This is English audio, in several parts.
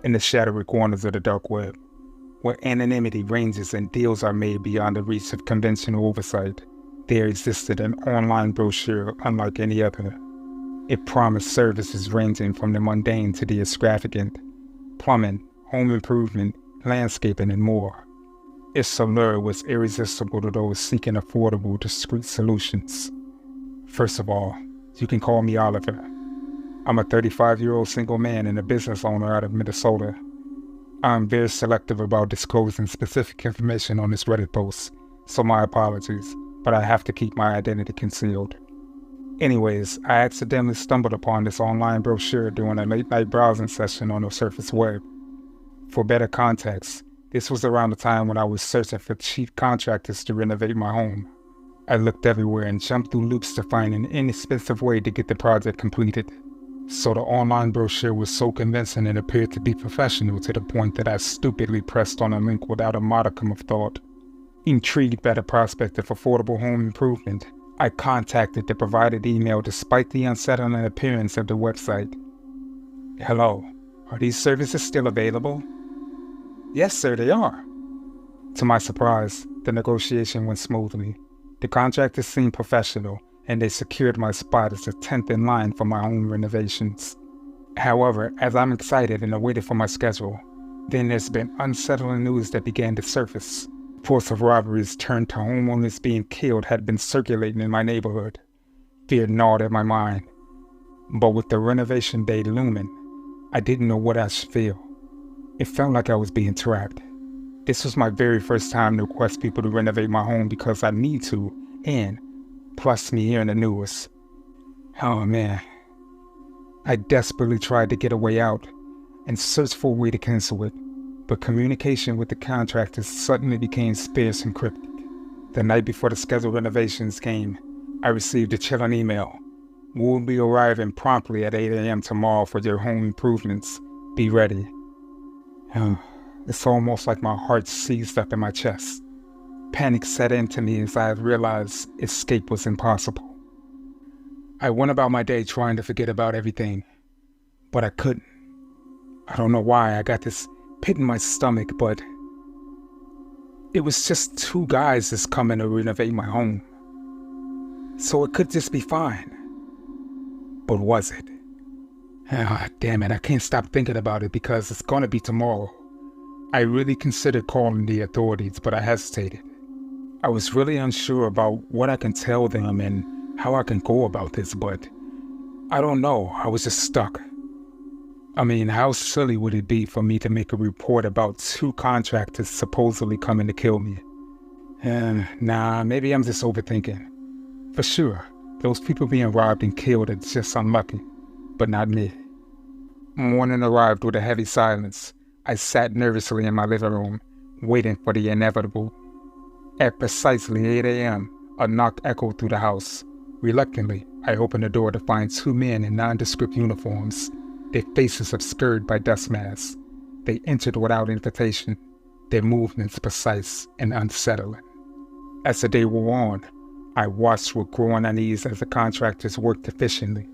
in the shadowy corners of the dark web, where anonymity ranges and deals are made beyond the reach of conventional oversight, there existed an online brochure unlike any other. It promised services ranging from the mundane to the extravagant: plumbing, home improvement, landscaping, and more. Its allure was irresistible to those seeking affordable, discreet solutions. First of all, you can call me Oliver. I'm a 35-year-old single man and a business owner out of Minnesota. I'm very selective about disclosing specific information on this Reddit post, so my apologies, but I have to keep my identity concealed. Anyways, I accidentally stumbled upon this online brochure during a late-night browsing session on the surface web. For better context, this was around the time when I was searching for cheap contractors to renovate my home. I looked everywhere and jumped through loops to find an inexpensive way to get the project completed. So the online brochure was so convincing and appeared to be professional to the point that I stupidly pressed on a link without a modicum of thought. Intrigued by the prospect of affordable home improvement, I contacted the provided email despite the unsettling appearance of the website. "Hello, are these services still available?" "Yes, sir, they are." To my surprise, the negotiation went smoothly. The contractors seemed professional, and they secured my spot as the 10th in line for my home renovations. However, as I'm excited and awaited for my schedule, then there's been unsettling news that began to surface. Reports of robberies turned to homeowners being killed had been circulating in my neighborhood. Fear gnawed at my mind. But with the renovation day looming, I didn't know what I should feel. It felt like I was being trapped. This was my very first time to request people to renovate my home because I need to, and plus me hearing the news. Oh man. I desperately tried to get a way out and searched for a way to cancel it, but communication with the contractors suddenly became sparse and cryptic. The night before the scheduled renovations came, I received a chilling email. "We'll be arriving promptly at 8 a.m. tomorrow for your home improvements. Be ready." It's almost like my heart seized up in my chest. Panic set into me as I realized escape was impossible. I went about my day trying to forget about everything, but I couldn't. I don't know why I got this pit in my stomach, but it was just two guys that's coming to renovate my home. So it could just be fine. But was it? Damn it, I can't stop thinking about it because it's gonna be tomorrow. I really considered calling the authorities, but I hesitated. I was really unsure about what I can tell them and how I can go about this, but I don't know, I was just stuck. I mean, how silly would it be for me to make a report about two contractors supposedly coming to kill me? Nah, maybe I'm just overthinking. For sure, those people being robbed and killed are just unlucky, but not me. Morning arrived with a heavy silence. I sat nervously in my living room, waiting for the inevitable. At precisely 8 a.m., a knock echoed through the house. Reluctantly, I opened the door to find two men in nondescript uniforms, their faces obscured by dust masks. They entered without invitation, their movements precise and unsettling. As the day wore on, I watched with growing unease as the contractors worked efficiently.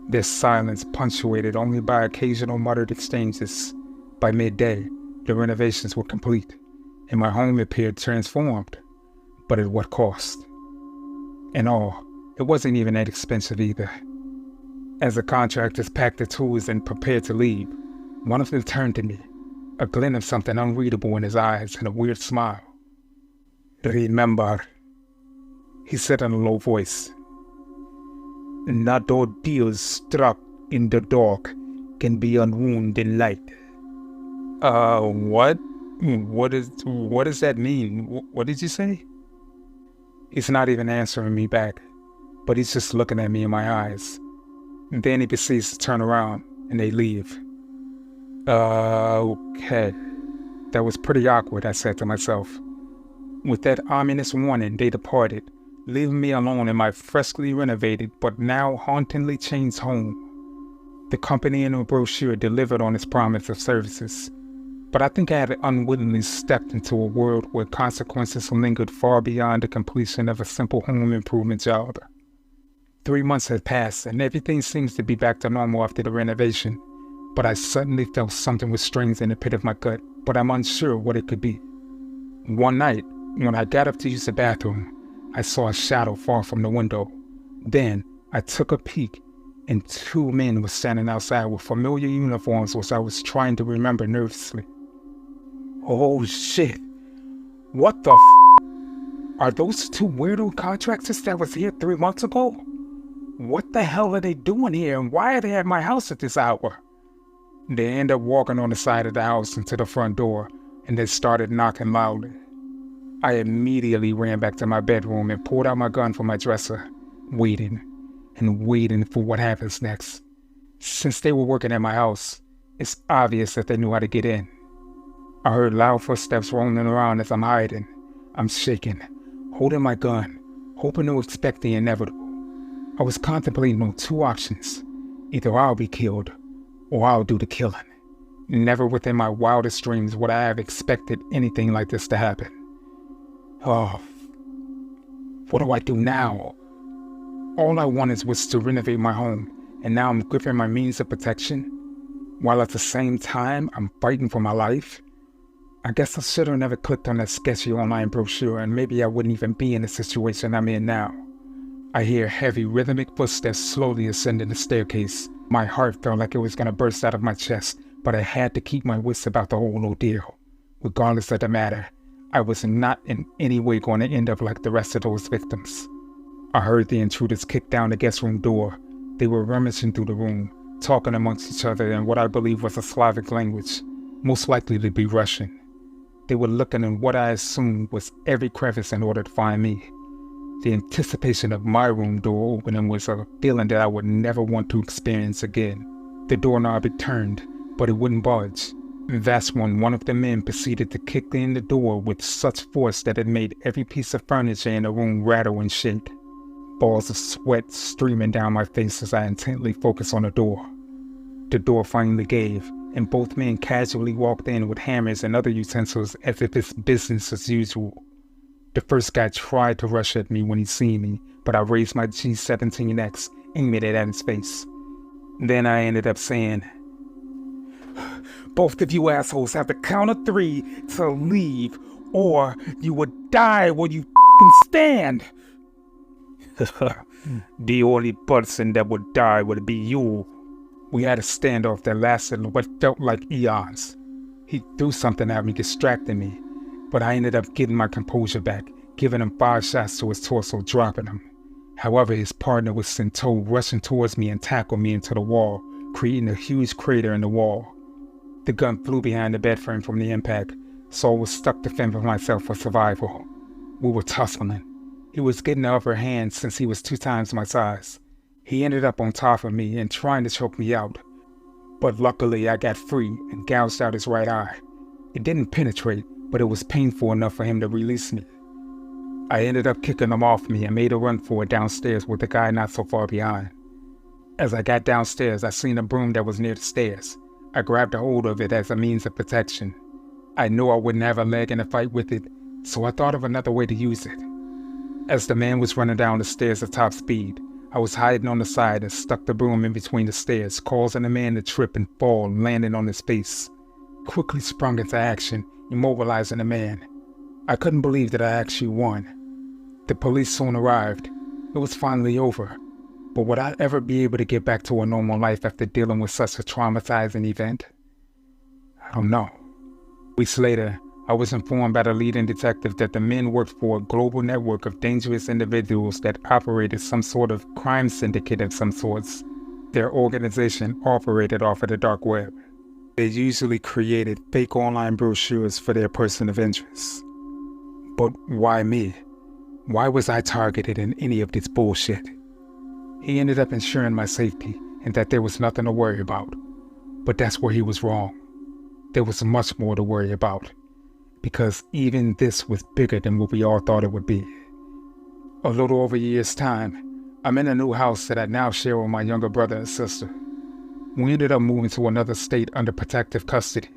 Their silence punctuated only by occasional muttered exchanges. By midday, the renovations were complete, and my home appeared transformed. But at what cost? In all, it wasn't even that expensive either. As the contractors packed their tools and prepared to leave, one of them turned to me, a glint of something unreadable in his eyes and a weird smile. "Remember," he said in a low voice, "not all deals struck in the dark can be unwound in light." What? What does that mean? What did you say? He's not even answering me back, but he's just looking at me in my eyes. Then he proceeds to turn around and they leave. Okay. That was pretty awkward, I said to myself. With that ominous warning, they departed, leaving me alone in my freshly renovated but now hauntingly changed home. The company in the brochure delivered on its promise of services, but I think I had unwittingly stepped into a world where consequences lingered far beyond the completion of a simple home improvement job. 3 months had passed and everything seems to be back to normal after the renovation, but I suddenly felt something was strange in the pit of my gut, but I'm unsure what it could be. One night, when I got up to use the bathroom, I saw a shadow far from the window. Then, I took a peek, and 2 men were standing outside with familiar uniforms, which I was trying to remember nervously. Oh shit. What the f***? Are those 2 weirdo contractors that was here 3 months ago? What the hell are they doing here, and why are they at my house at this hour? They ended up walking on the side of the house into the front door, and they started knocking loudly. I immediately ran back to my bedroom and pulled out my gun from my dresser, waiting and waiting for what happens next. Since they were working at my house, it's obvious that they knew how to get in. I heard loud footsteps rolling around as I'm hiding. I'm shaking, holding my gun, hoping to expect the inevitable. I was contemplating on 2 options. Either I'll be killed, or I'll do the killing. Never within my wildest dreams would I have expected anything like this to happen. Oh, what do I do now? All I wanted was to renovate my home, and now I'm gripping my means of protection, while at the same time I'm fighting for my life. I guess I should have never clicked on that sketchy online brochure, and maybe I wouldn't even be in the situation I'm in now. I hear heavy rhythmic footsteps slowly ascending the staircase. My heart felt like it was going to burst out of my chest, but I had to keep my wits about the whole ordeal. Regardless of the matter, I was not in any way going to end up like the rest of those victims. I heard the intruders kick down the guest room door. They were rummaging through the room, talking amongst each other in what I believe was a Slavic language, most likely to be Russian. They were looking in what I assumed was every crevice in order to find me. The anticipation of my room door opening was a feeling that I would never want to experience again. The doorknob had turned, but it wouldn't budge. That's when one of the men proceeded to kick in the door with such force that it made every piece of furniture in the room rattle and shake. Balls of sweat streaming down my face as I intently focused on the door. The door finally gave, and both men casually walked in with hammers and other utensils as if it's business as usual. The first guy tried to rush at me when he seen me, but I raised my G17X, aiming it at his face. Then I ended up saying, "Both of you assholes have the count of 3 to leave, or you would die where you f***ing stand." The only person that would die would be you. We had a standoff that lasted what felt like eons. He threw something at me, distracting me, but I ended up getting my composure back, giving him 5 shots to his torso, dropping him. However, his partner was sent told, rushing towards me and tackled me into the wall, creating a huge crater in the wall. The gun flew behind the bed frame from the impact, so I was stuck to fend for myself for survival. We were tussling. He was getting the upper hand since he was 2 times my size. He ended up on top of me and trying to choke me out, but luckily I got free and gouged out his right eye. It didn't penetrate, but it was painful enough for him to release me. I ended up kicking him off me and made a run for it downstairs with the guy not so far behind. As I got downstairs, I seen a broom that was near the stairs. I grabbed a hold of it as a means of protection. I knew I wouldn't have a leg in a fight with it, so I thought of another way to use it. As the man was running down the stairs at top speed, I was hiding on the side and stuck the broom in between the stairs, causing the man to trip and fall, landing on his face. Quickly sprung into action, immobilizing the man. I couldn't believe that I actually won. The police soon arrived. It was finally over. But would I ever be able to get back to a normal life after dealing with such a traumatizing event? I don't know. Weeks later, I was informed by the leading detective that the men worked for a global network of dangerous individuals that operated some sort of crime syndicate of some sorts. Their organization operated off of the dark web. They usually created fake online brochures for their person of interest. But why me? Why was I targeted in any of this bullshit? He ended up ensuring my safety and that there was nothing to worry about. But that's where he was wrong. There was much more to worry about. Because even this was bigger than what we all thought it would be. A little over a year's time, I'm in a new house that I now share with my younger brother and sister. We ended up moving to another state under protective custody.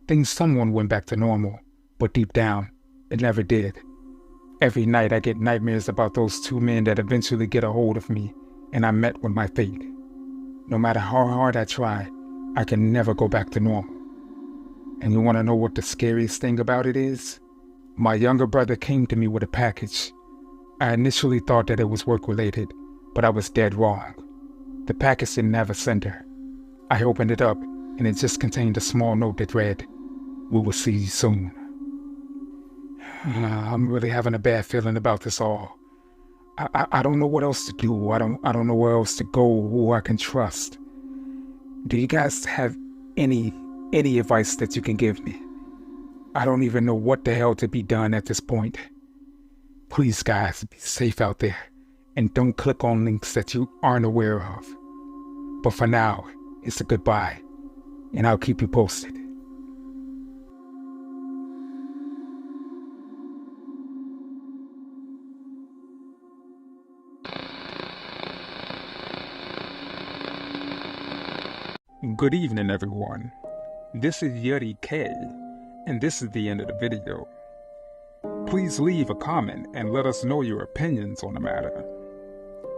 Things somewhat went back to normal, but deep down, it never did. Every night I get nightmares about those 2 men that eventually get a hold of me, and I met with my fate. No matter how hard I try, I can never go back to normal. And you want to know what the scariest thing about it is? My younger brother came to me with a package. I initially thought that it was work-related, but I was dead wrong. The package didn't have a sender. I opened it up, and it just contained a small note that read, "We will see you soon." I'm really having a bad feeling about this all. I don't know what else to do. I don't know where else to go, who I can trust. Do you guys have any advice that you can give me? I don't even know what the hell to be done at this point. Please, guys, be safe out there, and don't click on links that you aren't aware of. But for now, it's a goodbye, and I'll keep you posted. Good evening, everyone. This is Yuri K, and this is the end of the video. Please leave a comment and let us know your opinions on the matter.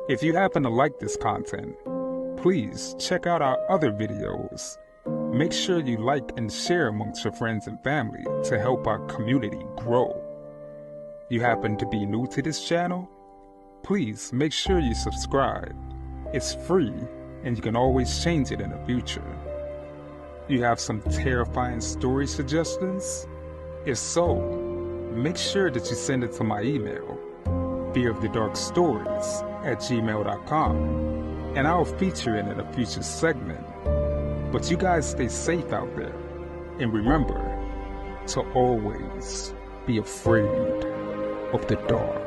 If you happen to like this content, please check out our other videos. Make sure you like and share amongst your friends and family to help our community grow. You happen to be new to this channel? Please make sure you subscribe. It's free, and you can always change it in the future. You have some terrifying story suggestions? If so, make sure that you send it to my email, fearofthedarkstories@gmail.com, and I'll feature it in a future segment. But you guys stay safe out there, and remember to always be afraid of the dark.